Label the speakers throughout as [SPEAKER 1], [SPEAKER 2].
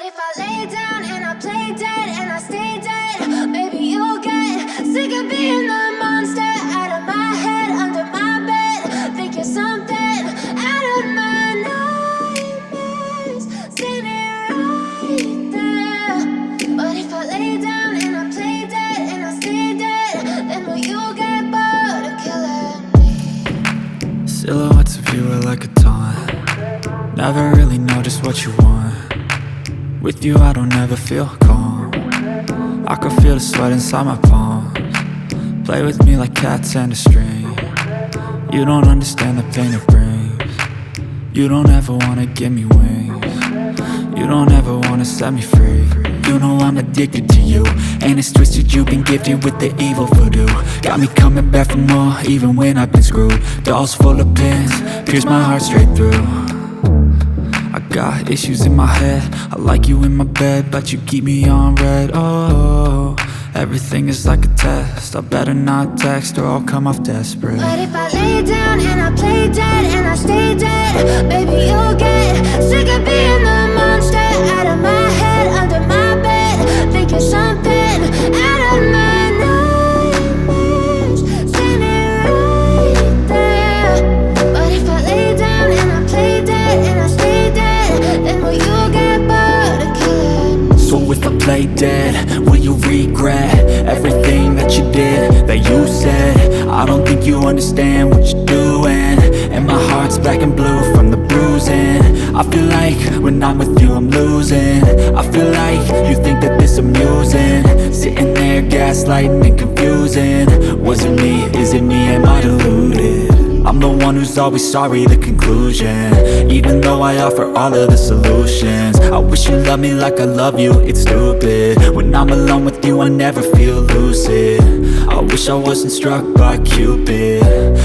[SPEAKER 1] if I lay down and I play dead and I stay dead, maybe you'll get sick of being the monster out of my head, under my bed. Think you're something out of my nightmares, standing right there. But if I lay down and I play dead and I stay dead, then will you get bored of killing me?
[SPEAKER 2] Silhouettes of you are like a taunt. Never really know just what you want. With you I don't ever feel calm. I can feel the sweat inside my palms. Play with me like cats and a string. You don't understand the pain it brings. You don't ever wanna give me wings. You don't ever wanna set me free. You know I'm addicted to you, and it's twisted, you've been gifted with the evil voodoo. Got me coming back for more, even when I've been screwed. Dolls full of pins, pierce my heart straight through. I got issues in my head, I like you in my bed, but you keep me on red. Oh, everything is like a test. I better not text or I'll come off desperate.
[SPEAKER 1] But if I lay down and I play dead and I stay dead, baby you'll get sick of being the monster out of my head, under my bed. Think you're something out of my nightmares, standing right there. But if I lay down and I play dead and I stay dead, then will you get bored of killing me?
[SPEAKER 2] So if I play dead, will you regret everything that you did, that you said? I don't think you understand what you're doing, and my heart's black and blue from the bruising. I feel like when I'm with you I'm losing. I feel like you think that this amusing, sitting there gaslighting and confusing. Was it me? Is it me? Am I deluded? I'm the one who's always sorry, the conclusion, even though I offer all of the solutions. I wish you loved me like I love you, it's stupid. When I'm alone with you I never feel lucid. I wish I wasn't struck by Cupid.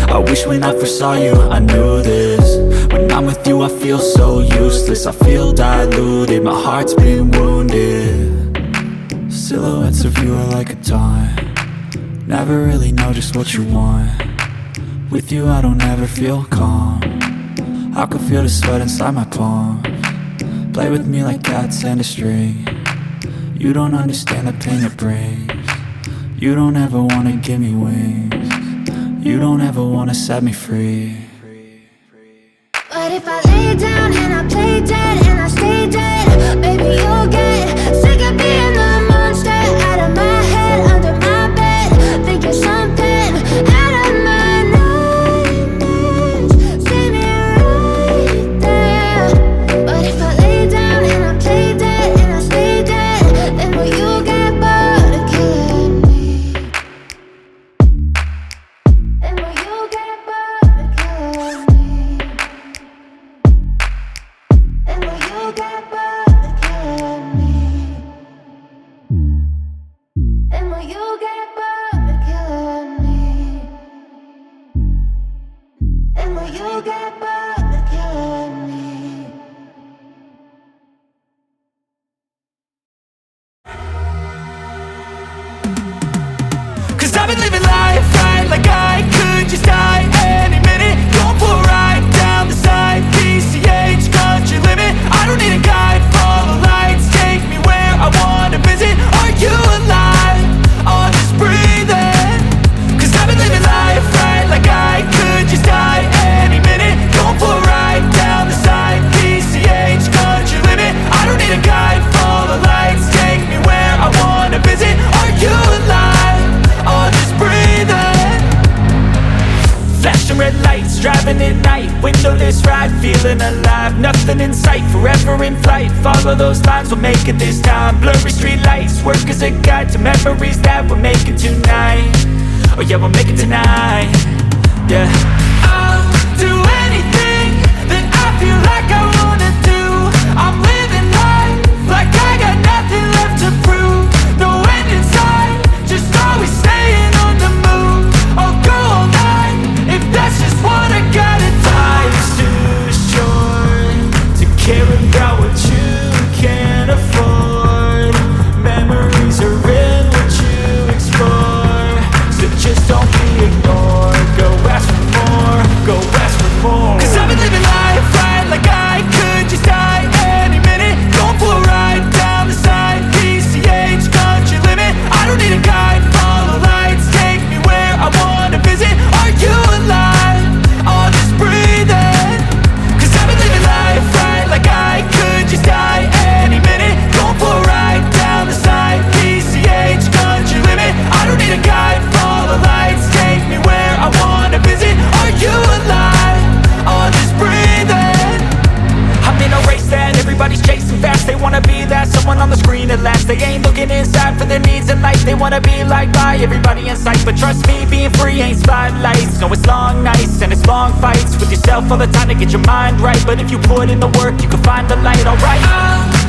[SPEAKER 2] I wish when I first saw you I knew this. When I'm with you I feel so useless, I feel diluted, my heart's been wounded. Silhouettes of you are like a taunt. Never really know just what you want. With you I don't ever feel calm. I can feel the sweat inside my palms. Play with me like cats and a string. You don't understand the pain it brings. You don't ever wanna give me wings. You don't ever wanna set me free.
[SPEAKER 1] But if I lay down and I play dead and I stay dead, baby you'll get sick of being the monster out of my head, under my bed. Think you're something out of my nightmares, standing right there. But if I lay down and I play dead and I stay dead, then will you get bored of killing me? Then will you get bored of killing me? Then will you get bored of killing me? Then will you get bored of killing me? Then will you get bored of killing me?
[SPEAKER 2] Cause I've been living life right like I could just die any minute. Going for a ride down the side, PCH, country limit. I don't need a guide, follow lights, take me where I wanna visit. Are you alive? Or just breathing? Cause I've been living life right like I could just die any minute. Going for a ride down the side, PCH, country limit. I don't need a guide, follow lights, take me where I wanna visit. Are you alive? Or just breathing? Flashing red lights, driving at night, windowless ride, feeling alive. Nothing in sight, forever in flight. Follow those lines, we'll make it this time. Blurry street lights, work as a guide to memories that we're making tonight. Oh yeah, we'll make it tonight. Yeah, I'll do anything that I feel like I wanna do. I'm living life like I got nothing left to prove. No end in sight, just always staying on the move. I'll go all night if that's just what I gotta do. Life's too short to care about what you can't afford. Memories are in what you explore, so just don't be ignored. Go ask for more. They ain't looking inside for their needs in life. They wanna be liked by everybody in sight, but trust me, being free ain't spotlights. No, it's long nights and it's long fights with yourself all the time to get your mind right. But if you put in the work, you can find the light, alright.